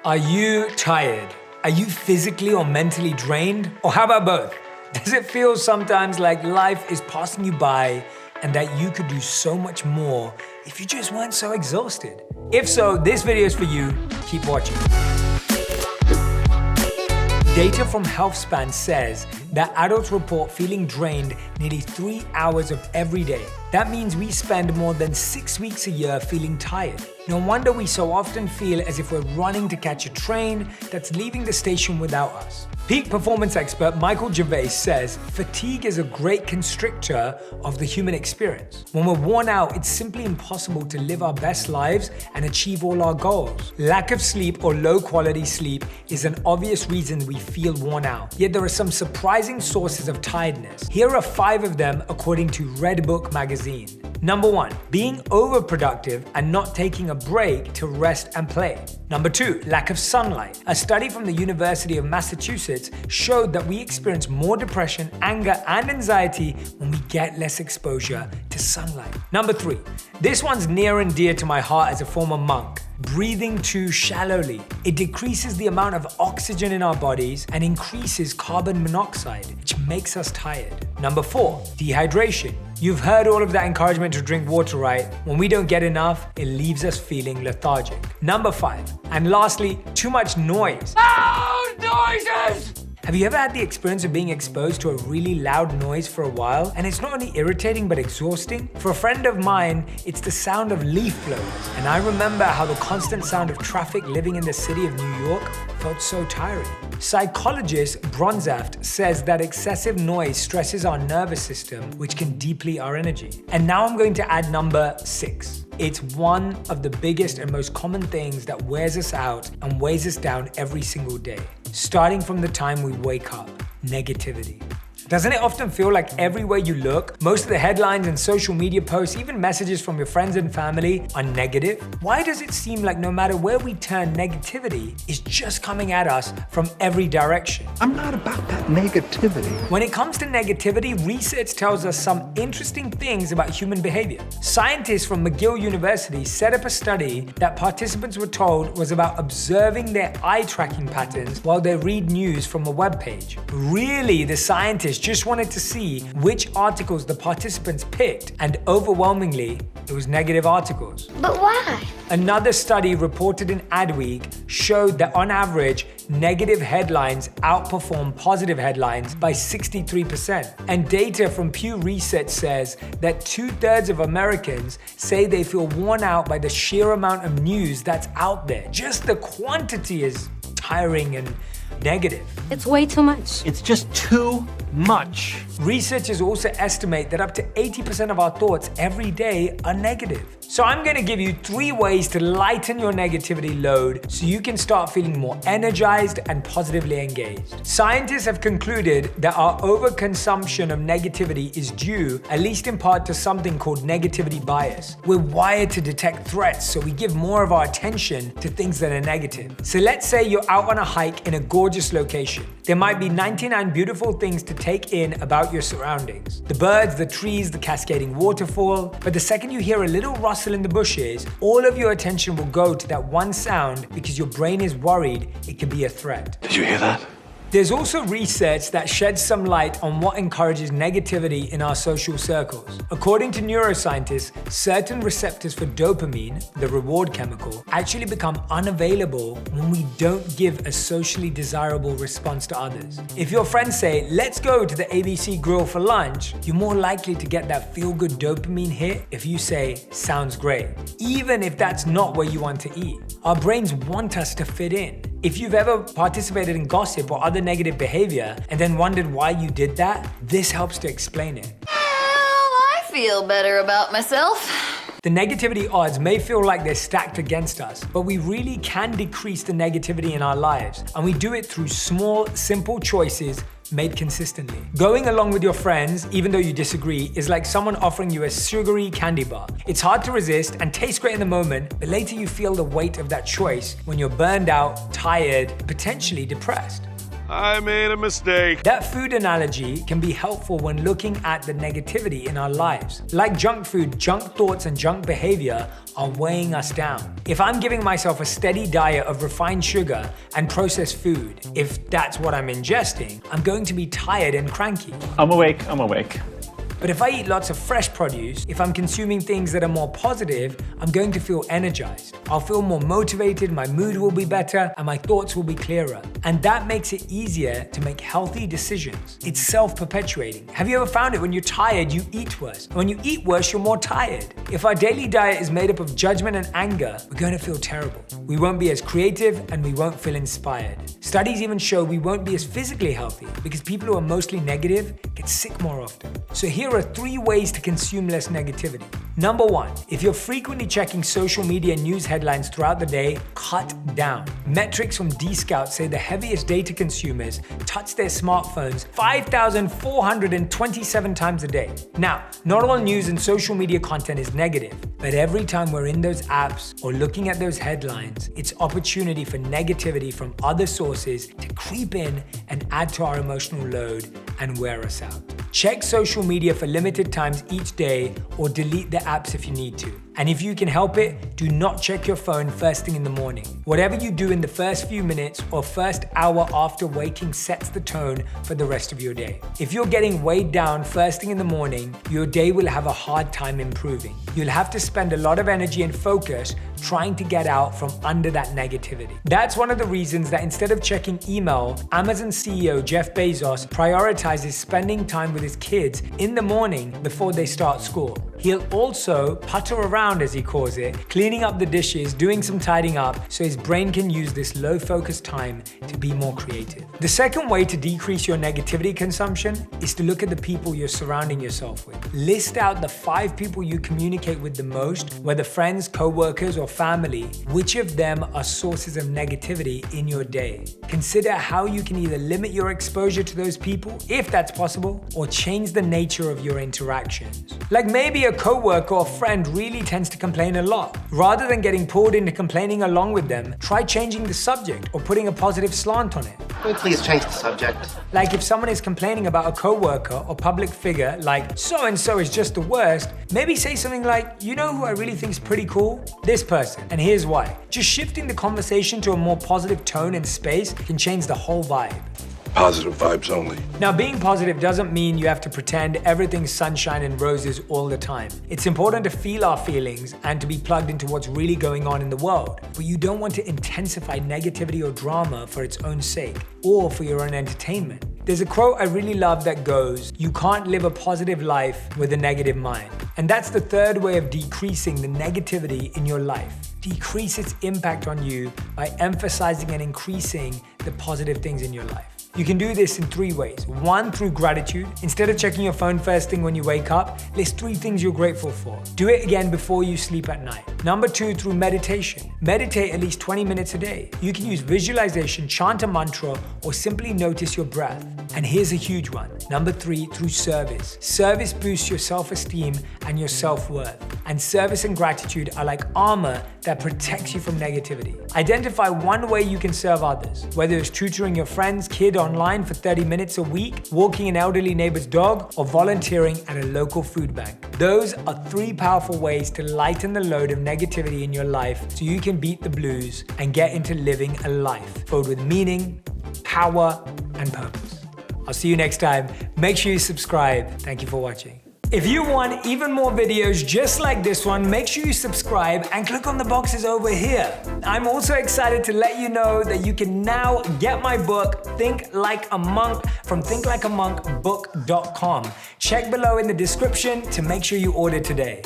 Are you tired? Are you physically or mentally drained? Or how about both? Does it feel sometimes like life is passing you by and that you could do so much more if you just weren't so exhausted? If so, this video is for you. Keep watching. Data from HealthSpan says that adults report feeling drained nearly 3 hours of every day. That means we spend more than 6 weeks a year feeling tired. No wonder we so often feel as if we're running to catch a train that's leaving the station without us. Peak performance expert Michael Gervais says fatigue is a great constrictor of the human experience. When we're worn out, it's simply impossible to live our best lives and achieve all our goals. Lack of sleep or low quality sleep is an obvious reason we feel worn out. Yet there are some surprising sources of tiredness. Here are 5 of them according to Red Book magazine. Number 1, being overproductive and not taking a break to rest and play. Number 2, lack of sunlight. A study from the University of Massachusetts showed that we experience more depression, anger, and anxiety when we get less exposure to sunlight. Number 3, this one's near and dear to my heart as a former monk. Breathing too shallowly. It decreases the amount of oxygen in our bodies and increases carbon monoxide, which makes us tired. Number 4, dehydration. You've heard all of that encouragement to drink water, right? When we don't get enough, it leaves us feeling lethargic. Number 5, and lastly, too much noise. Loud noises! Have you ever had the experience of being exposed to a really loud noise for a while and it's not only irritating but exhausting? For a friend of mine, it's the sound of leaf blowers. And I remember how the constant sound of traffic living in the city of New York felt so tiring. Psychologist Bronzaft says that excessive noise stresses our nervous system, which can deplete our energy. And now I'm going to add number 6. It's one of the biggest and most common things that wears us out and weighs us down every single day. Starting from the time we wake up, negativity. Doesn't it often feel like everywhere you look, most of the headlines and social media posts, even messages from your friends and family are negative? Why does it seem like no matter where we turn, negativity is just coming at us from every direction? I'm not about that negativity. When it comes to negativity, research tells us some interesting things about human behavior. Scientists from McGill University set up a study that participants were told was about observing their eye tracking patterns while they read news from a web page. Really, the scientists just wanted to see which articles the participants picked, and overwhelmingly, it was negative articles. But why? Another study reported in Adweek showed that on average, negative headlines outperform positive headlines by 63%. And data from Pew Research says that 2/3 of Americans say they feel worn out by the sheer amount of news that's out there. Just the quantity is tiring and negative. It's way too much. It's just too much. Researchers also estimate that up to 80% of our thoughts every day are negative. So I'm going to give you 3 ways to lighten your negativity load so you can start feeling more energized and positively engaged. Scientists have concluded that our overconsumption of negativity is due, at least in part, to something called negativity bias. We're wired to detect threats, so we give more of our attention to things that are negative. So let's say you're out on a hike in a gorgeous location. There might be 99 beautiful things to take in about your surroundings. The birds, the trees, the cascading waterfall. But the second you hear a little rustle in the bushes, all of your attention will go to that one sound because your brain is worried it could be a threat. Did you hear that? There's also research that sheds some light on what encourages negativity in our social circles. According to neuroscientists, certain receptors for dopamine, the reward chemical, actually become unavailable when we don't give a socially desirable response to others. If your friends say, "Let's go to the ABC Grill for lunch," you're more likely to get that feel-good dopamine hit if you say, "Sounds great," even if that's not where you want to eat. Our brains want us to fit in. If you've ever participated in gossip or other negative behavior and then wondered why you did that, this helps to explain it. Well, I feel better about myself. The negativity odds may feel like they're stacked against us, but we really can decrease the negativity in our lives, and we do it through small, simple choices made consistently. Going along with your friends, even though you disagree, is like someone offering you a sugary candy bar. It's hard to resist and tastes great in the moment, but later you feel the weight of that choice when you're burned out, tired, potentially depressed. I made a mistake. That food analogy can be helpful when looking at the negativity in our lives. Like junk food, junk thoughts and junk behavior are weighing us down. If I'm giving myself a steady diet of refined sugar and processed food, if that's what I'm ingesting, I'm going to be tired and cranky. I'm awake. But if I eat lots of fresh produce, if I'm consuming things that are more positive, I'm going to feel energized. I'll feel more motivated, my mood will be better, and my thoughts will be clearer. And that makes it easier to make healthy decisions. It's self-perpetuating. Have you ever found it when you're tired, you eat worse? And when you eat worse, you're more tired. If our daily diet is made up of judgment and anger, we're going to feel terrible. We won't be as creative and we won't feel inspired. Studies even show we won't be as physically healthy because people who are mostly negative get sick more often. So here are 3 ways to consume less negativity. Number 1, if you're frequently checking social media news headlines throughout the day, cut down. Metrics from D-Scout say the heaviest data consumers touch their smartphones 5,427 times a day. Now, not all news and social media content is negative, but every time we're in those apps or looking at those headlines, it's opportunity for negativity from other sources to creep in and add to our emotional load and wear us out. Check social media for limited times each day or delete the apps if you need to. And if you can help it, do not check your phone first thing in the morning. Whatever you do in the first few minutes or first hour after waking sets the tone for the rest of your day. If you're getting weighed down first thing in the morning, your day will have a hard time improving. You'll have to spend a lot of energy and focus trying to get out from under that negativity. That's one of the reasons that instead of checking email, Amazon CEO Jeff Bezos prioritizes spending time with his kids in the morning before they start school. He'll also putter around, as he calls it, cleaning up the dishes, doing some tidying up, so his brain can use this low focus time to be more creative. The second way to decrease your negativity consumption is to look at the people you're surrounding yourself with. List out the 5 people you communicate with the most, whether friends, co-workers, or family. Which of them are sources of negativity in your day? Consider how you can either limit your exposure to those people, if that's possible, or change the nature of your interactions. Like maybe a co-worker or friend really tends to complain a lot. Rather than getting pulled into complaining along with them, try changing the subject or putting a positive slant on it. Can we please change the subject? Like if someone is complaining about a co-worker or public figure, like so-and-so is just the worst, maybe say something like, you know who I really think is pretty cool? This person, and here's why. Just shifting the conversation to a more positive tone and space can change the whole vibe. Positive vibes only. Now, being positive doesn't mean you have to pretend everything's sunshine and roses all the time. It's important to feel our feelings and to be plugged into what's really going on in the world. But you don't want to intensify negativity or drama for its own sake or for your own entertainment. There's a quote I really love that goes, "You can't live a positive life with a negative mind." And that's the third way of decreasing the negativity in your life. Decrease its impact on you by emphasizing and increasing the positive things in your life. You can do this in 3 ways. 1, through gratitude. Instead of checking your phone first thing when you wake up, list 3 things you're grateful for. Do it again before you sleep at night. Number 2, through meditation. Meditate at least 20 minutes a day. You can use visualization, chant a mantra, or simply notice your breath. And here's a huge one. Number 3, through service. Service boosts your self-esteem and your self-worth. And service and gratitude are like armor that protects you from negativity. Identify one way you can serve others, whether it's tutoring your friends, kid, online for 30 minutes a week, walking an elderly neighbor's dog, or volunteering at a local food bank. Those are 3 powerful ways to lighten the load of negativity in your life so you can beat the blues and get into living a life filled with meaning, power, and purpose. I'll see you next time. Make sure you subscribe. Thank you for watching. If you want even more videos just like this one, make sure you subscribe and click on the boxes over here. I'm also excited to let you know that you can now get my book, Think Like a Monk, from thinklikeamonkbook.com. Check below in the description to make sure you order today.